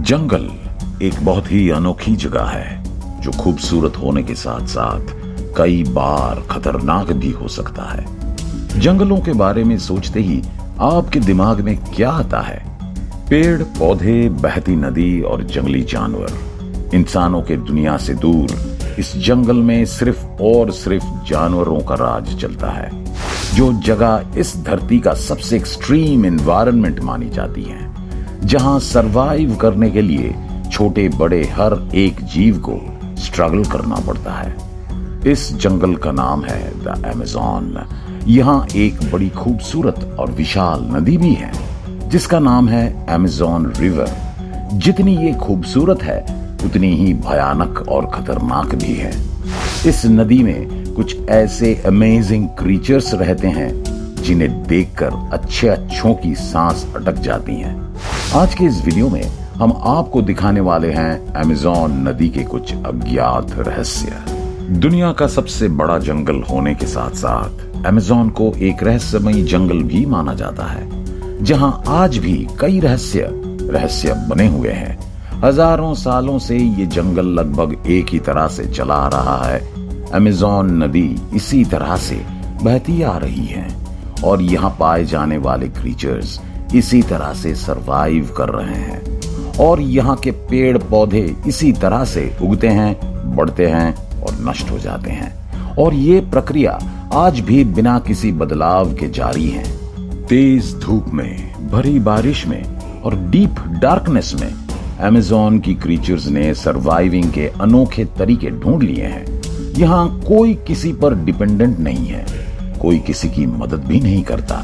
जंगल एक बहुत ही अनोखी जगह है जो खूबसूरत होने के साथ साथ कई बार खतरनाक भी हो सकता है। जंगलों के बारे में सोचते ही आपके दिमाग में क्या आता है? पेड़ पौधे, बहती नदी और जंगली जानवर। इंसानों के दुनिया से दूर इस जंगल में सिर्फ और सिर्फ जानवरों का राज चलता है। जो जगह इस धरती का सबसे एक्सट्रीम एनवायरनमेंट मानी जाती है, जहां सरवाइव करने के लिए छोटे बड़े हर एक जीव को स्ट्रगल करना पड़ता है। इस जंगल का नाम है द अमेज़न। यहाँ एक बड़ी खूबसूरत और विशाल नदी भी है जिसका नाम है अमेज़न रिवर। जितनी ये खूबसूरत है उतनी ही भयानक और खतरनाक भी है। इस नदी में कुछ ऐसे अमेजिंग क्रीचर्स रहते हैं जिन्हें देखकर अच्छों की सांस अटक जाती है। आज के इस वीडियो में हम आपको दिखाने वाले हैं अमेज़न नदी के कुछ अज्ञात रहस्य। दुनिया का सबसे बड़ा जंगल होने के साथ साथ अमेज़न को एक रहस्यमयी जंगल भी माना जाता है, जहां आज भी कई रहस्य बने हुए हैं। हजारों सालों से ये जंगल लगभग एक ही तरह से चला आ रहा है। अमेज़न नदी इसी तरह से बहती आ रही है और यहाँ पाए जाने वाले क्रीचर्स इसी तरह से सरवाइव कर रहे हैं और यहाँ के पेड़ पौधे इसी तरह से उगते हैं, बढ़ते हैं और नष्ट हो जाते हैं। और ये प्रक्रिया आज भी बिना किसी बदलाव के जारी है। तेज धूप में, भरी बारिश में और डीप डार्कनेस में अमेज़न की क्रीचर्स ने सर्वाइविंग के अनोखे तरीके ढूंढ लिए हैं। यहाँ कोई किसी पर डिपेंडेंट नहीं है, कोई किसी की मदद भी नहीं करता।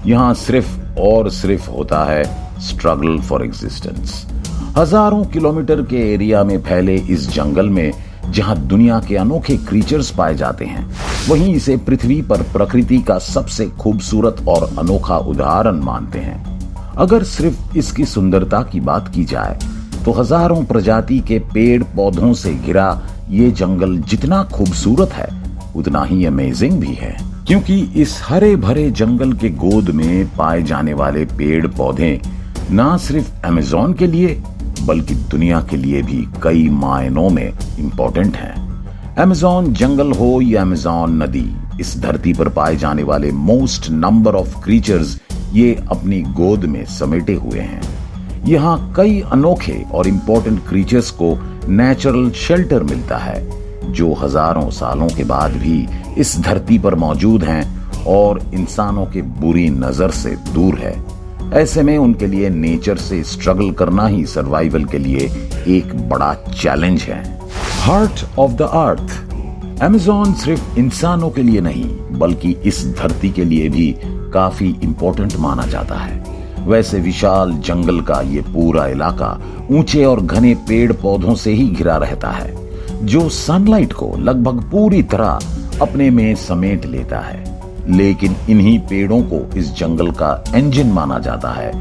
यहाँ सिर्फ और सिर्फ होता है स्ट्रगल फॉर एग्जिस्टेंस। हजारों किलोमीटर के एरिया में फैले इस जंगल में जहाँ दुनिया के अनोखे क्रीचर्स पाए जाते हैं, वहीं इसे पृथ्वी पर प्रकृति का सबसे खूबसूरत और अनोखा उदाहरण मानते हैं। अगर सिर्फ इसकी सुंदरता की बात की जाए तो हजारों प्रजाति के पेड़ पौधों से घिरा ये जंगल जितना खूबसूरत है उतना ही अमेजिंग भी है, क्योंकि इस हरे भरे जंगल के गोद में पाए जाने वाले पेड़ पौधे ना सिर्फ अमेज़न के लिए बल्कि दुनिया के लिए भी कई मायनों में इंपॉर्टेंट हैं। अमेज़न जंगल हो या अमेज़न नदी, इस धरती पर पाए जाने वाले मोस्ट नंबर ऑफ क्रीचर्स ये अपनी गोद में समेटे हुए हैं। यहाँ कई अनोखे और इम्पोर्टेंट क्रीचर्स को नेचुरल शेल्टर मिलता है जो हजारों सालों के बाद भी इस धरती पर मौजूद हैं और इंसानों के बुरी नजर से दूर है। ऐसे में उनके लिए नेचर से स्ट्रगल करना ही सर्वाइवल के लिए एक बड़ा चैलेंज है। Heart of the earth. Amazon सिर्फ इंसानों के लिए नहीं बल्कि इस धरती के लिए भी काफी इंपॉर्टेंट माना जाता है। वैसे विशाल जंगल का ये पूरा इलाका ऊंचे और घने पेड़ पौधों से ही घिरा रहता है, जो सनलाइट को लगभग पूरी तरह अपने में समेट लेता है। लेकिन इन्हीं पेड़ों को इस जंगल का इंजन माना जाता है,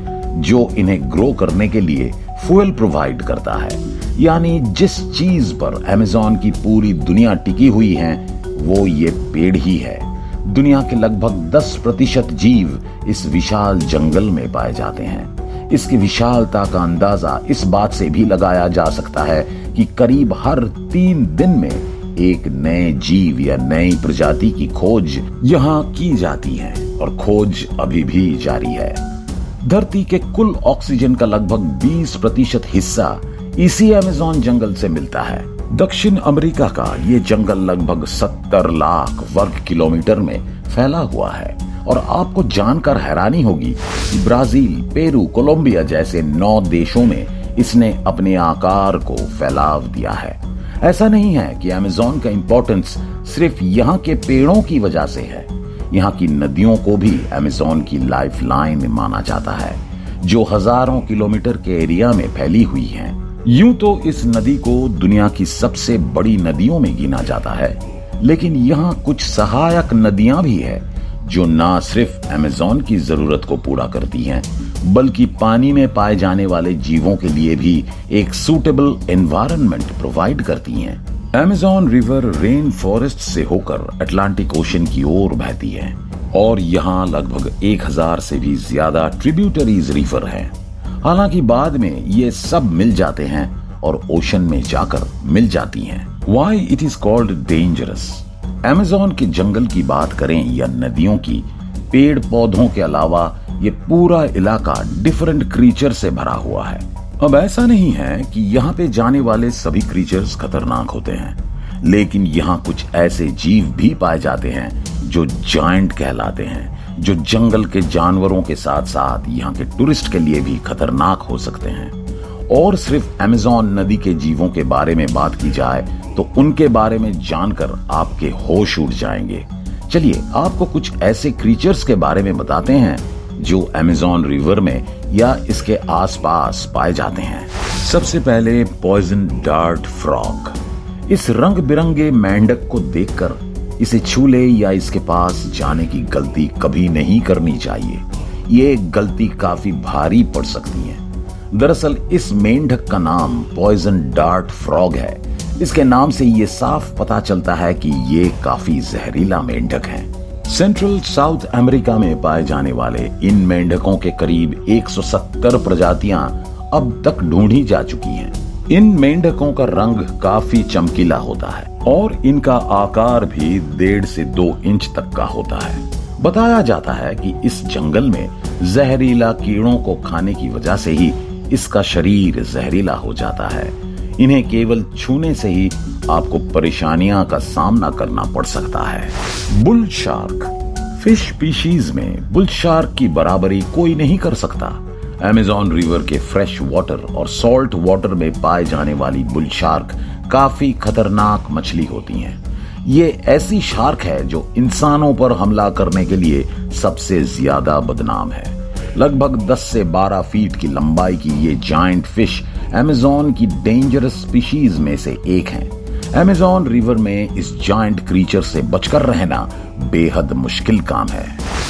जो इन्हें ग्रो करने के लिए फ्यूल प्रोवाइड करता है। यानी जिस चीज पर अमेज़न की पूरी दुनिया टिकी हुई है वो ये पेड़ ही है। दुनिया के लगभग 10% जीव इस विशाल जंगल में पाए जाते हैं। इसकी विशालता का अंदाजा इस बात से भी लगाया जा सकता है कि करीब हर 3 दिन में एक नए जीव या नई प्रजाति की खोज यहाँ की जाती है और खोज अभी भी जारी है। धरती के कुल ऑक्सीजन का लगभग 20% हिस्सा इसी अमेज़न जंगल से मिलता है। दक्षिण अमेरिका का ये जंगल लगभग 70 लाख वर्ग किलोमीटर में फैला हुआ है और आपको जानकर हैरानी होगी कि ब्राजील, पेरू, कोलंबिया जैसे 9 देशों में इसने अपने आकार को फैलाव दिया है। ऐसा नहीं है कि अमेज़न का इंपॉर्टेंस सिर्फ यहाँ के पेड़ों की वजह से है। यहाँ की नदियों को भी अमेज़न की लाइफ लाइन माना जाता है, जो हजारों किलोमीटर के एरिया में फैली हुई है। यूं तो इस नदी को दुनिया की सबसे बड़ी नदियों में गिना जाता है, लेकिन यहाँ कुछ सहायक नदियां भी है जो ना सिर्फ अमेज़न की जरूरत को पूरा करती हैं बल्कि पानी में पाए जाने वाले जीवों के लिए भी एक सूटेबल एनवायरनमेंट प्रोवाइड करती हैं। अमेज़न रिवर रेन फॉरेस्ट से होकर अटलांटिक ओशन की ओर बहती है और यहाँ लगभग 1000 से भी ज्यादा ट्रिब्यूटरीज रिवर हैं। हालांकि बाद में ये सब मिल जाते हैं और ओशन में जाकर मिल जाती हैं। Why it is called dangerous? Amazon के जंगल की बात करें या नदियों की, पेड़ पौधों के अलावा ये पूरा इलाका डिफरेंट क्रीचर से भरा हुआ है। अब ऐसा नहीं है कि यहाँ पे जाने वाले सभी क्रीचर्स खतरनाक होते हैं, लेकिन यहाँ कुछ ऐसे जीव भी पाए जाते हैं जो जायंट कहलाते हैं, जो जंगल के जानवरों के साथ साथ यहाँ के टूरिस्ट के लिए भी खतरनाक हो सकते हैं। और सिर्फ अमेज़न नदी के जीवों के बारे में बात की जाए तो उनके बारे में जानकर आपके होश उड़ जाएंगे। चलिए आपको कुछ ऐसे क्रीचर्स के बारे में बताते हैं जो अमेज़न रिवर में या इसके आसपास पाए जाते हैं। सबसे पहले पॉइजन डार्ट फ्रॉग। इस रंग बिरंगे मेंढक को देखकर इसे छू ले या इसके पास जाने की गलती कभी नहीं करनी चाहिए। ये गलती काफी भारी पड़ सकती है। दरअसल इस मेंढक का नाम पॉइजन डार्ट फ्रॉग है। इसके नाम से ये साफ पता चलता है कि ये काफी जहरीला मेंढक है। सेंट्रल साउथ अमेरिका में पाए जाने वाले इन मेंढकों के करीब 170 प्रजातियां अब तक ढूंढी जा चुकी हैं। इन मेंढकों का रंग काफी चमकीला होता है और इनका आकार भी 1.5 से 2 इंच तक का होता है। बताया जाता है कि इस जंगल में जहरीला कीड़ों को खाने की वजह से ही इसका शरीर जहरीला हो जाता है। इन्हें केवल छूने से ही आपको परेशानियां का सामना करना पड़ सकता है। Bull shark. फिश स्पीशीज में बुल शार्क की बराबरी कोई नहीं कर सकता। अमेज़न रिवर के फ्रेश वाटर और सॉल्ट वाटर में पाए जाने वाली बुल शार्क काफी खतरनाक मछली होती हैं। ये ऐसी शार्क है जो इंसानों पर हमला करने के लिए सबसे ज्यादा बदनाम है। लगभग 10 से 12 फीट की लंबाई की ये जायंट फिश अमेज़न की डेंजरस स्पीशीज में से एक है। अमेज़न रिवर में इस जायंट क्रीचर से बचकर रहना बेहद मुश्किल काम है।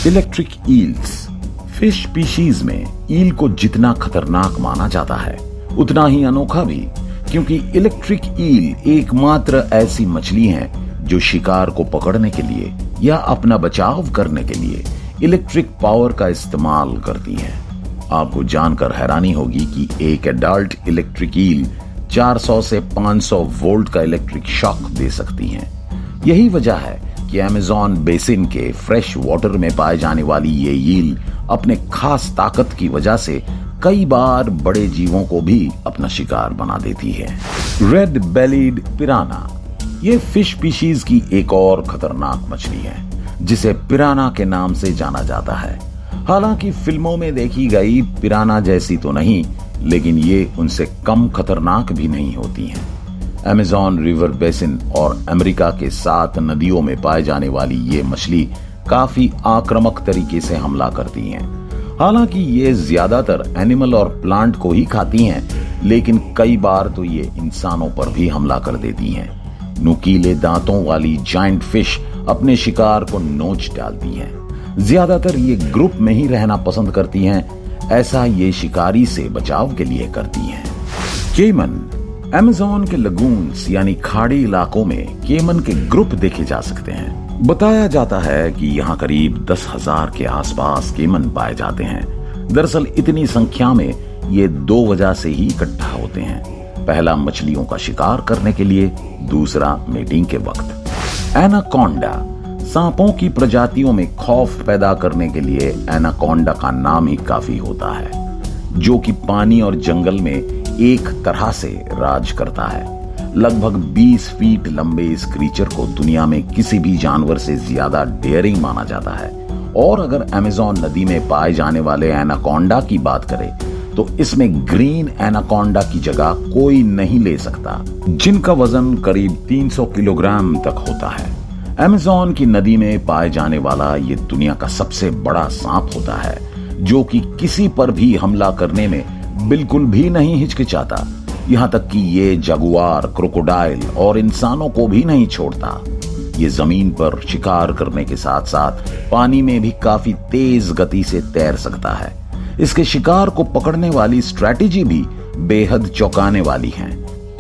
Electric eels. फिश स्पीशीज में ईल को जितना खतरनाक माना जाता है उतना ही अनोखा भी, क्योंकि इलेक्ट्रिक ईल एकमात्र ऐसी मछली है जो शिकार को पकड़ने के लिए या अपना बचाव करने के लिए इलेक्ट्रिक पावर का इस्तेमाल करती है। आपको जानकर हैरानी होगी कि एक एडल्ट इलेक्ट्रिक ईल 400 से 500 वोल्ट का इलेक्ट्रिक शॉक दे सकती हैं। यही वजह है कि अमेज़न बेसिन के फ्रेश वाटर में पाए जाने वाली ये ईल अपने खास ताकत की वजह से कई बार बड़े जीवों को भी अपना शिकार बना देती है। Red bellied पिराना। ये फिश स्पीशीज की एक और खतरनाक मछली है जिसे पिराना के नाम से जाना जाता है। हालांकि फिल्मों में देखी गई पिराना जैसी तो नहीं, लेकिन ये उनसे कम खतरनाक भी नहीं होती हैं। अमेज़न रिवर बेसिन और अमेरिका के 7 नदियों में पाए जाने वाली ये मछली काफी आक्रामक तरीके से हमला करती हैं। हालांकि ये ज्यादातर एनिमल और प्लांट को ही खाती हैं, लेकिन कई बार तो ये इंसानों पर भी हमला कर देती हैं। नुकीले दांतों वाली जायंट फिश अपने शिकार को नोच डालती हैं। ज्यादातर ये ग्रुप में ही रहना पसंद करती हैं। ऐसा ये शिकारी से बचाव के लिए करती हैं। केमन। अमेज़न के लगून्स यानी खाड़ी इलाकों में केमन के ग्रुप देखे जा सकते हैं। बताया जाता है कि यहाँ करीब 10,000 के आसपास केमन पाए जाते हैं। दरअसल इतनी संख्या में ये 2 वजह से ही इकट्ठा होते हैं। पहला मछलियों का शिकार करने के लिए, दूसरा मीटिंग के वक्त। एनाकोंडा। सांपों की प्रजातियों में खौफ पैदा करने के लिए एनाकोंडा का नाम ही काफी होता है, जो कि पानी और जंगल में एक तरह से राज करता है। लगभग 20 फीट लंबे इस क्रीचर को दुनिया में किसी भी जानवर से ज्यादा डेयरिंग माना जाता है। और अगर अमेज़न नदी में पाए जाने वाले एनाकोंडा की बात करें तो इसमें ग्रीन एनाकोंडा की जगह कोई नहीं ले सकता, जिनका वजन करीब 300 किलोग्राम तक होता है। अमेज़न की नदी में पाए जाने वाला ये दुनिया का सबसे बड़ा सांप होता है, जो कि किसी पर भी हमला करने में बिल्कुल भी नहीं हिचकिचाता। यहाँ तक कि ये जगुआर, क्रोकोडाइल और इंसानों को भी नहीं छोड़ता। ये जमीन पर शिकार करने के साथ साथ पानी में भी काफी तेज गति से तैर सकता है। इसके शिकार को पकड़ने वाली स्ट्रैटेजी भी बेहद चौंकाने वाली है।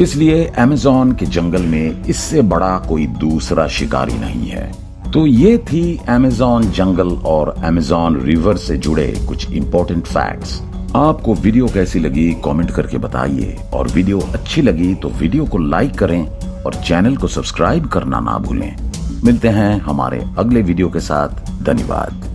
इसलिए अमेज़न के जंगल में इससे बड़ा कोई दूसरा शिकारी नहीं है। तो ये थी अमेज़न जंगल और अमेज़न रिवर से जुड़े कुछ इंपॉर्टेंट फैक्ट्स। आपको वीडियो कैसी लगी कमेंट करके बताइए, और वीडियो अच्छी लगी तो वीडियो को लाइक करें और चैनल को सब्सक्राइब करना ना भूलें। मिलते हैं हमारे अगले वीडियो के साथ। धन्यवाद।